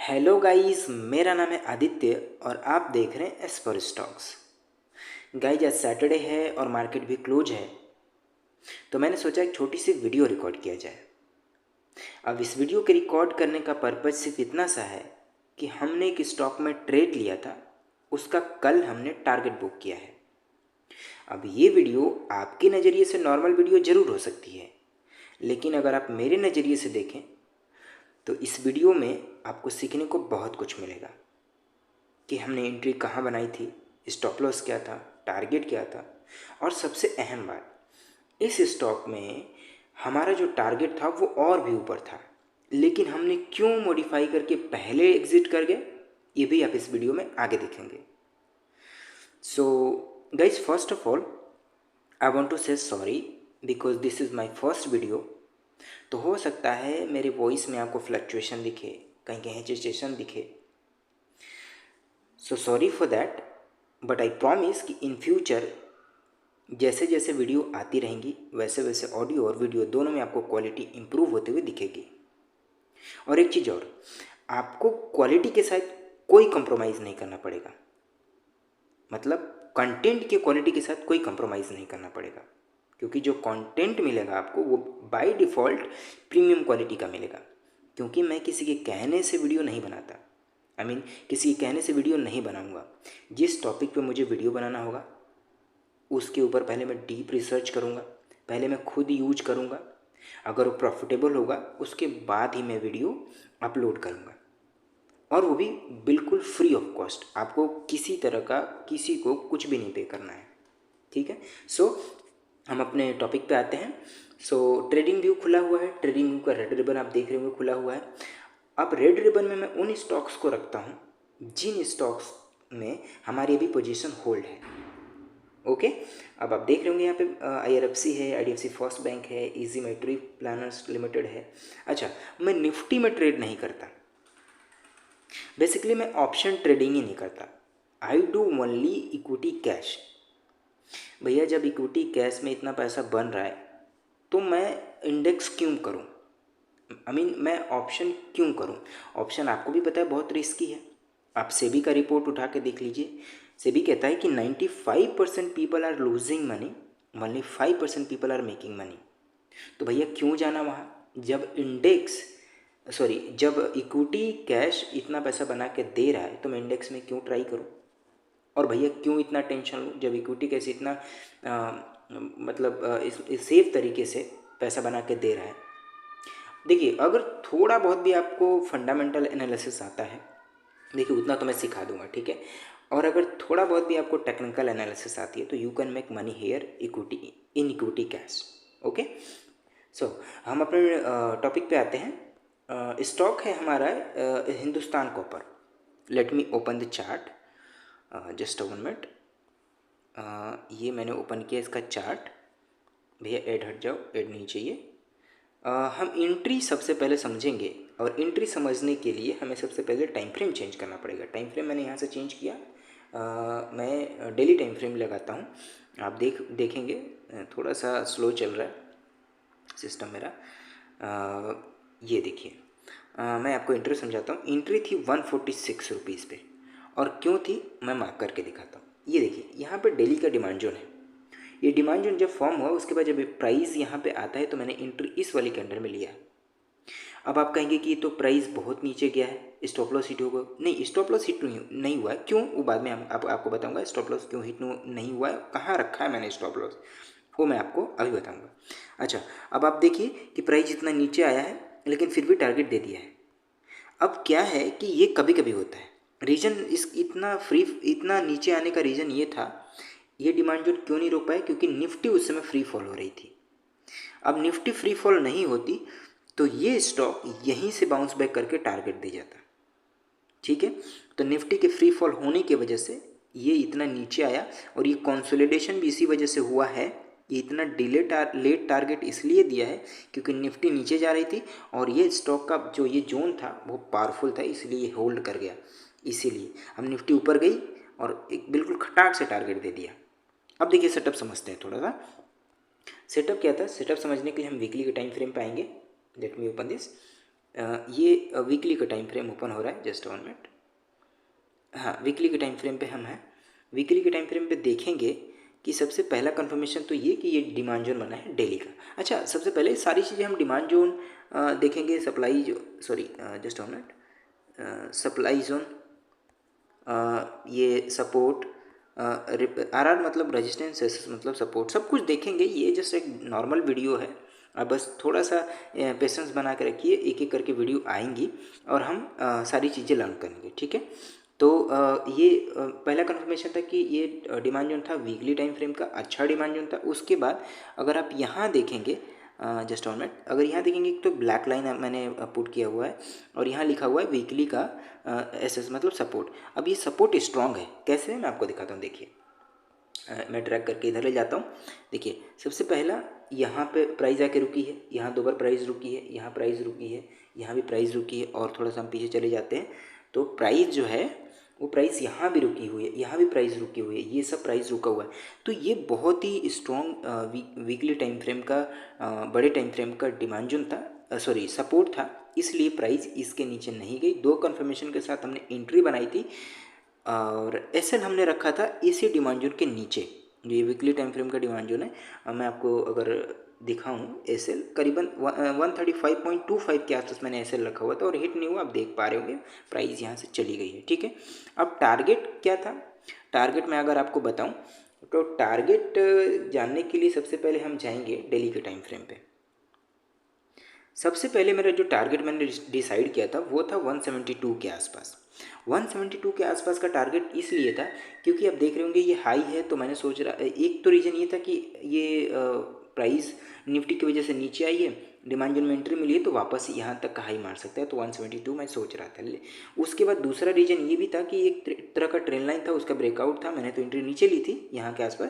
Hello guys, मेरा नाम है आदित्य और आप देख रहे हैं एस पर स्टॉक्स। गाइस, आज सैटरडे है और मार्केट भी क्लोज है, तो मैंने सोचा एक छोटी सी वीडियो रिकॉर्ड किया जाए। अब इस वीडियो के रिकॉर्ड करने का पर्पज़ सिर्फ इतना सा है कि हमने एक स्टॉक में ट्रेड लिया था, उसका कल हमने टारगेट बुक किया है। अब ये वीडियो आपके नज़रिए से नॉर्मल वीडियो ज़रूर हो सकती है, लेकिन अगर आप मेरे नज़रिए से देखें तो इस वीडियो में आपको सीखने को बहुत कुछ मिलेगा कि हमने एंट्री कहाँ बनाई थी, स्टॉप लॉस क्या था, टारगेट क्या था, और सबसे अहम बात, इस स्टॉक में हमारा जो टारगेट था वो और भी ऊपर था, लेकिन हमने क्यों मॉडिफाई करके पहले एग्जिट कर गए, ये भी आप इस वीडियो में आगे देखेंगे। So guys, first of all I want to say sorry because this is my first video. तो हो सकता है मेरे वॉइस में आपको फ्लक्चुएशन दिखे, कहीं कहीं हेजिटेशन दिखे, so sorry for that. But I promise कि इन फ्यूचर जैसे जैसे वीडियो आती रहेंगी वैसे वैसे ऑडियो और वीडियो दोनों में आपको क्वालिटी इंप्रूव होते हुए दिखेगी। और एक चीज़ और, आपको क्वालिटी के साथ कोई कंप्रोमाइज़ नहीं करना पड़ेगा, मतलब कंटेंट के क्वालिटी के साथ कोई कंप्रोमाइज़ नहीं करना पड़ेगा, क्योंकि जो कंटेंट मिलेगा आपको वो बाय डिफ़ॉल्ट प्रीमियम क्वालिटी का मिलेगा। क्योंकि मैं किसी के कहने से वीडियो नहीं बनाता, किसी के कहने से वीडियो नहीं बनाऊंगा। जिस टॉपिक पे मुझे वीडियो बनाना होगा उसके ऊपर पहले मैं डीप रिसर्च करूँगा, पहले मैं खुद यूज करूँगा, अगर वो प्रॉफिटेबल होगा उसके बाद ही मैं वीडियो अपलोड करूँगा, और वो भी बिल्कुल फ्री ऑफ कॉस्ट। आपको किसी तरह का किसी को कुछ भी नहीं पे करना है, ठीक है। सो हम अपने टॉपिक पे आते हैं। सो ट्रेडिंग व्यू खुला हुआ है, ट्रेडिंग व्यू का रेड रिबन आप देख रहे होंगे खुला हुआ है। अब रेड रिबन में मैं उन स्टॉक्स को रखता हूँ जिन स्टॉक्स में हमारी अभी पोजीशन होल्ड है। ओके, अब आप देख रहे होंगे यहाँ पे IRFC है, IDFC फर्स्ट बैंक है, इजी मेट्री प्लानर्स लिमिटेड है। अच्छा, मैं निफ्टी में ट्रेड नहीं करता, बेसिकली मैं ऑप्शन ट्रेडिंग ही नहीं करता। I do only equity cash. भैया, जब इक्विटी कैश में इतना पैसा बन रहा है तो मैं इंडेक्स क्यों करूं, मैं ऑप्शन क्यों करूं। ऑप्शन आपको भी पता है बहुत रिस्की है। आप सेबी का रिपोर्ट उठा के देख लीजिए। सेबी कहता है कि 95% people are losing money, only 5% people are making money. तो भैया क्यों जाना वहाँ, जब इक्विटी कैश इतना पैसा बना के दे रहा है तो मैं इंडेक्स में क्यों ट्राई करूँ। और भैया क्यों इतना टेंशन लूँ जब इक्विटी कैश इतना इस सेफ तरीके से पैसा बना के दे रहा है। देखिए, अगर थोड़ा बहुत भी आपको फंडामेंटल एनालिसिस आता है, देखिए उतना तो मैं सिखा दूंगा, ठीक है। और अगर थोड़ा बहुत भी आपको टेक्निकल एनालिसिस आती है तो you can make money here equity cash. Okay, so हम अपने टॉपिक पे आते हैं। स्टॉक है हमारा Hindustan copper. Let me open the chart, just a 1 minute. ये मैंने ओपन किया इसका चार्ट। भैया ऐड हट जाओ, ऐड नहीं चाहिए। हम एंट्री सबसे पहले समझेंगे, और एंट्री समझने के लिए हमें सबसे पहले टाइम फ्रेम चेंज करना पड़ेगा। टाइम फ्रेम मैंने यहाँ से चेंज किया। मैं डेली टाइम फ्रेम लगाता हूँ। आप देखेंगे थोड़ा सा स्लो चल रहा है सिस्टम मेरा। ये देखिए, मैं आपको एंट्री समझाता हूँ। एंट्री थी 146 रुपीज़ पे, और क्यों थी मैं मार्क करके दिखाता हूँ। ये देखिए, यहाँ पे डेली का डिमांड जोन है। ये डिमांड जोन जब फॉर्म हुआ उसके बाद जब प्राइस यहाँ पे आता है तो मैंने एंट्री इस वाले के अंडर में लिया। अब आप कहेंगे कि तो प्राइस बहुत नीचे गया है, स्टॉप लॉस हिट होगा। नहीं, स्टॉप लॉस हिट नहीं हुआ है। क्यों, वो बाद में आपको बताऊंगा स्टॉप लॉस क्यों हिट नहीं हुआ है, कहाँ रखा है मैंने स्टॉप लॉस, वो मैं आपको अभी बताऊंगा। अच्छा, अब आप देखिए कि प्राइस इतना नीचे आया है लेकिन फिर भी टारगेट दे दिया है। अब क्या है कि ये कभी कभी होता है। रीज़न इतना नीचे आने का रीज़न ये था, ये डिमांड जोन क्यों नहीं रोक पाया, क्योंकि निफ्टी उस समय फ्री फॉल हो रही थी। अब निफ्टी फ्री फॉल नहीं होती तो ये स्टॉक यहीं से बाउंस बैक करके टारगेट दे जाता, ठीक है। तो निफ्टी के फ्री फॉल होने की वजह से ये इतना नीचे आया, और ये कंसोलिडेशन भी इसी वजह से हुआ है। ये इतना लेट टारगेट इसलिए दिया है क्योंकि निफ्टी नीचे जा रही थी, और ये स्टॉक का जो ये जोन था वो पावरफुल था, इसलिए ये होल्ड कर गया। इसीलिए हम निफ्टी ऊपर गई और एक बिल्कुल खटाक से टारगेट दे दिया। अब देखिए सेटअप समझते हैं थोड़ा सा। सेटअप क्या था, सेटअप समझने के लिए हम वीकली के टाइम फ्रेम पे आएंगे। Late me open this. ये वीकली का टाइम फ्रेम ओपन हो रहा है, जस्ट 1 मिनट। हाँ, वीकली के टाइम फ्रेम पे हम हैं। वीकली के टाइम फ्रेम पे देखेंगे कि सबसे पहला कंफर्मेशन तो ये कि ये डिमांड जोन बना है डेली का। अच्छा, सबसे पहले सारी चीज़ें हम डिमांड जोन देखेंगे, सप्लाई जो sorry just 1 minute, supply zone, ये सपोर्ट, RR मतलब रेजिस्टेंस, SS मतलब सपोर्ट, सब कुछ देखेंगे। ये जस्ट एक नॉर्मल वीडियो है, आप बस थोड़ा सा पेशेंस बना के रखिए, एक एक करके वीडियो आएंगी और हम सारी चीज़ें लर्न करेंगे, ठीक है। तो ये पहला कंफर्मेशन था कि ये डिमांड जोन था वीकली टाइम फ्रेम का, अच्छा डिमांड जोन था। उसके बाद अगर आप यहाँ देखेंगे, जस्ट 1 मिनट, अगर यहाँ देखेंगे तो ब्लैक लाइन मैंने पुट किया हुआ है और यहाँ लिखा हुआ है वीकली का SS मतलब सपोर्ट। अब ये सपोर्ट स्ट्रांग है, कैसे है मैं आपको दिखाता हूँ। देखिए, मैं ट्रैक करके इधर ले जाता हूँ। देखिए, सबसे पहला यहाँ पे प्राइस आके रुकी है, यहाँ 2 बार प्राइस रुकी है, यहाँ प्राइस रुकी है, यहाँ भी प्राइस रुकी है, और थोड़ा सा हम पीछे चले जाते हैं तो प्राइस जो है वो प्राइस यहाँ भी रुकी हुई है, यहाँ भी प्राइस रुकी हुई है, ये सब प्राइस रुका हुआ है। तो ये बहुत ही स्ट्रॉन्ग वीकली टाइम फ्रेम का, बड़े टाइम फ्रेम का डिमांड जोन था, सॉरी सपोर्ट था, इसलिए प्राइस इसके नीचे नहीं गई। 2 कन्फर्मेशन के साथ हमने एंट्री बनाई थी और SL हमने रखा था इसी डिमांड जोन के नीचे, जो ये वीकली टाइम फ्रेम का डिमांड जोन है। मैं आपको अगर दिखाऊं, SL करीबन 135.25 के आसपास मैंने SL रखा हुआ था और हिट नहीं हुआ, आप देख पा रहे होंगे प्राइस यहाँ से चली गई है, ठीक है। अब टारगेट क्या था, टारगेट मैं अगर आपको बताऊं तो टारगेट जानने के लिए सबसे पहले हम जाएंगे डेली के टाइम फ्रेम पे। सबसे पहले मेरा जो टारगेट मैंने डिसाइड किया था वो था 172 के आसपास। 172 के आसपास का टारगेट इसलिए था क्योंकि आप देख रहे होंगे ये हाई है, तो मैंने सोच रहा, एक तो रीज़न ये था कि ये प्राइस निफ्टी की वजह से नीचे आई है, डिमांड जोन में एंट्री मिली है तो वापस यहाँ तक का हाई मार सकता है, तो 172 मैं सोच रहा था। उसके बाद दूसरा रीज़न ये भी था कि एक तरह का ट्रेंड लाइन था, उसका ब्रेकआउट था, मैंने तो एंट्री नीचे ली थी यहाँ के आसपास,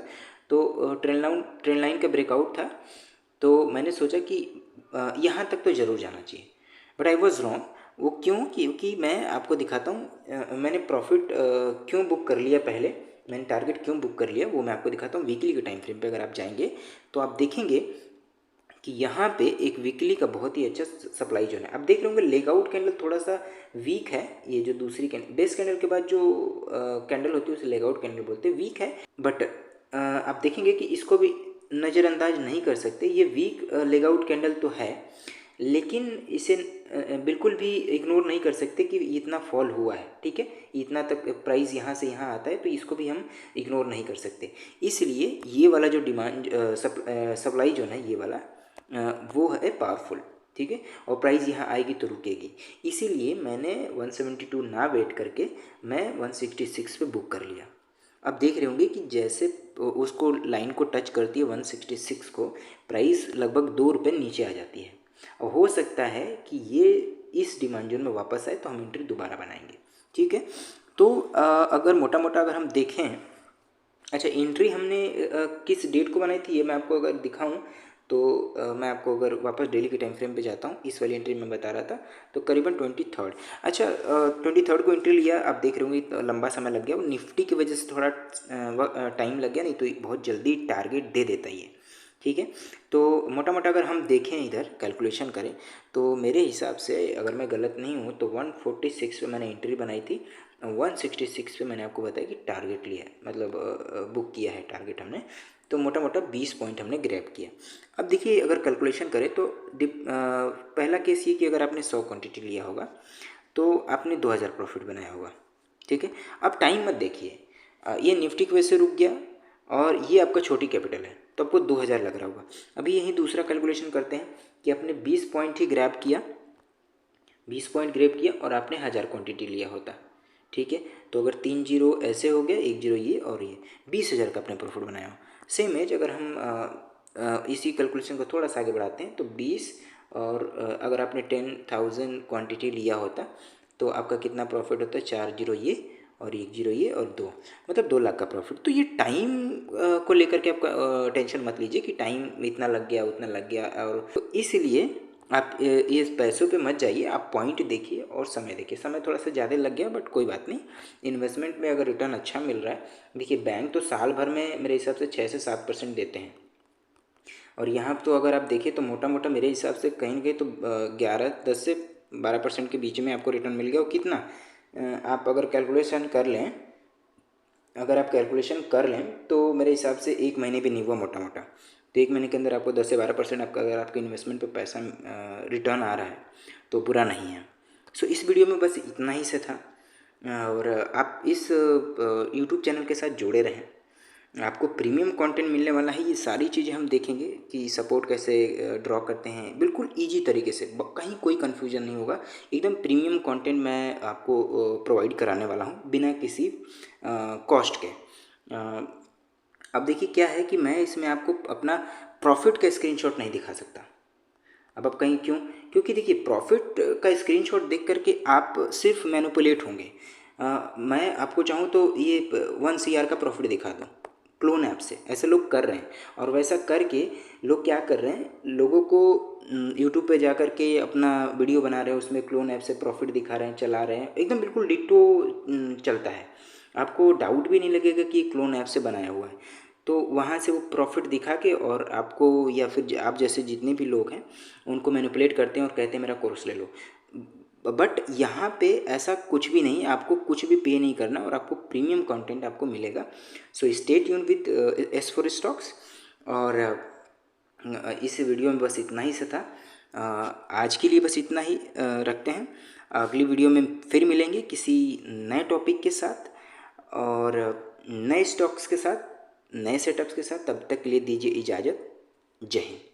तो ट्रेंड लाइन का ब्रेकआउट था, तो मैंने सोचा कि यहाँ तक तो ज़रूर जाना चाहिए, बट आई वॉज रॉन्ग। वो क्यों, क्योंकि मैं आपको दिखाता हूँ मैंने प्रॉफिट क्यों बुक कर लिया, पहले मैंने टारगेट क्यों बुक कर लिया वो मैं आपको दिखाता हूँ। वीकली के टाइम फ्रेम पे अगर आप जाएंगे तो आप देखेंगे कि यहाँ पे एक वीकली का बहुत ही अच्छा सप्लाई जोन है। आप देख रहे होंगे लेगआउट कैंडल थोड़ा सा वीक है, ये जो दूसरी कैंडल, बेस कैंडल के बाद जो कैंडल होती है उसे लेगआउट कैंडल बोलते हैं, वीक है, बट आप देखेंगे कि इसको भी नज़रअंदाज नहीं कर सकते। ये वीक लेगआउट कैंडल तो है, लेकिन इसे बिल्कुल भी इग्नोर नहीं कर सकते कि इतना फॉल हुआ है, ठीक है, इतना तक प्राइस यहाँ से यहाँ आता है, तो इसको भी हम इग्नोर नहीं कर सकते। इसलिए ये वाला जो डिमांड सप्लाई जो है ये वाला वो है पावरफुल, ठीक है, और प्राइस यहाँ आएगी तो रुकेगी। इसीलिए मैंने 172 ना वेट करके मैं 166 पे बुक कर लिया। अब देख रहे होंगे कि जैसे उसको लाइन को टच करती है 166 को, प्राइस लगभग 2 रुपये नीचे आ जाती है, और हो सकता है कि ये इस डिमांड जोन में वापस आए तो हम एंट्री दोबारा बनाएंगे, ठीक है। तो अगर मोटा मोटा अगर हम देखें, अच्छा एंट्री हमने किस डेट को बनाई थी ये मैं आपको अगर दिखाऊं तो मैं आपको अगर वापस डेली के टाइम फ्रेम पे जाता हूँ, इस वाली एंट्री मैं बता रहा था, तो करीबन 23rd, अच्छा 23rd को एंट्री लिया। आप देख रहे होंगे लंबा समय लग गया, वो निफ्टी की वजह से थोड़ा टाइम लग गया, नहीं तो बहुत जल्दी टारगेट दे देता ही है, ठीक है। तो मोटा मोटा अगर हम देखें इधर कैलकुलेशन करें तो मेरे हिसाब से अगर मैं गलत नहीं हूँ तो 146 पे मैंने एंट्री बनाई थी, 166 पे मैंने आपको बताया कि टारगेट लिया है, मतलब बुक किया है टारगेट हमने, तो मोटा मोटा 20 पॉइंट हमने ग्रैब किया। अब देखिए अगर कैलकुलेशन करें तो पहला केस ये कि अगर आपने 100 क्वांटिटी लिया होगा तो आपने 2000 प्रॉफिट बनाया होगा, ठीक है। अब टाइम मत देखिए, ये निफ्टी की वजह से रुक गया और ये आपका छोटी कैपिटल है तो आपको 2000 लग रहा होगा। अभी यही दूसरा कैलकुलेशन करते हैं कि आपने 20 पॉइंट ही ग्रैब किया, 20 पॉइंट ग्रैब किया और आपने 1000 क्वांटिटी लिया होता, ठीक है, तो अगर 3 जीरो ऐसे हो गया, 1 जीरो ये और ये 20,000 का आपने प्रॉफिट बनाया हो। सेम एज अगर हम इसी कैलकुलेशन को थोड़ा सा आगे बढ़ाते हैं तो 20 और अगर आपने 10,000 क्वांटिटी लिया होता तो आपका कितना प्रॉफिट होता है, 4 जीरो ये और 1 जीरो ये और 2, मतलब 2 लाख का प्रॉफिट। तो ये टाइम को लेकर के आपका टेंशन मत लीजिए कि टाइम इतना लग गया उतना लग गया, और तो इसलिए आप ये पैसों पे मत जाइए, आप पॉइंट देखिए और समय देखिए। समय थोड़ा सा ज़्यादा लग गया बट कोई बात नहीं, इन्वेस्टमेंट में अगर रिटर्न अच्छा मिल रहा है, देखिए बैंक तो साल भर में मेरे हिसाब से 6 से 7% देते हैं, और यहाँ तो अगर आप देखिए तो मोटा मोटा मेरे हिसाब से कहीं ना कहीं तो 11 10 से 12% के बीच में आपको रिटर्न मिल गया। और कितना आप अगर कैलकुलेशन कर लें, तो मेरे हिसाब से 1 महीने भी नहीं हुआ मोटा मोटा, तो 1 महीने के अंदर आपको 10 से 12% आपका अगर आपके इन्वेस्टमेंट पे पैसा रिटर्न आ रहा है तो बुरा नहीं है। सो इस वीडियो में बस इतना ही से था। और आप इस यूट्यूब चैनल के साथ जुड़े रहें, आपको प्रीमियम कंटेंट मिलने वाला है। ये सारी चीज़ें हम देखेंगे कि सपोर्ट कैसे ड्रॉ करते हैं, बिल्कुल इजी तरीके से, कहीं कोई कन्फ्यूजन नहीं होगा। एकदम प्रीमियम कंटेंट मैं आपको प्रोवाइड कराने वाला हूँ बिना किसी कॉस्ट के। अब देखिए क्या है कि मैं इसमें आपको अपना प्रॉफिट का स्क्रीनशॉट नहीं दिखा सकता। अब आप कहीं क्यों? क्योंकि देखिए प्रॉफिट का स्क्रीनशॉट देख करके आप सिर्फ मैनिपुलेट होंगे। मैं आपको चाहूँ तो ये 1 CR का प्रॉफिट दिखा दूँ क्लोन ऐप से, ऐसे लोग कर रहे हैं। और वैसा करके लोग क्या कर रहे हैं, लोगों को यूट्यूब पे जा कर के अपना वीडियो बना रहे हैं, उसमें क्लोन ऐप से प्रॉफिट दिखा रहे हैं, चला रहे हैं, एकदम बिल्कुल डिट्टो चलता है। आपको डाउट भी नहीं लगेगा कि ये क्लोन ऐप से बनाया हुआ है। तो वहाँ से वो प्रॉफिट दिखा के और आपको या फिर आप जैसे जितने भी लोग हैं उनको मैनिपुलेट करते हैं और कहते हैं मेरा कोर्स ले लो। बट यहाँ पे ऐसा कुछ भी नहीं, आपको कुछ भी पे नहीं करना और आपको प्रीमियम कंटेंट आपको मिलेगा। So stay tune with S for stocks. और इस वीडियो में बस इतना ही से था। आज के लिए बस इतना ही रखते हैं। अगली वीडियो में फिर मिलेंगे किसी नए टॉपिक के साथ और नए स्टॉक्स के साथ, नए सेटअप्स के साथ। तब तक के लिए दीजिए इजाज़त। जय हिंद।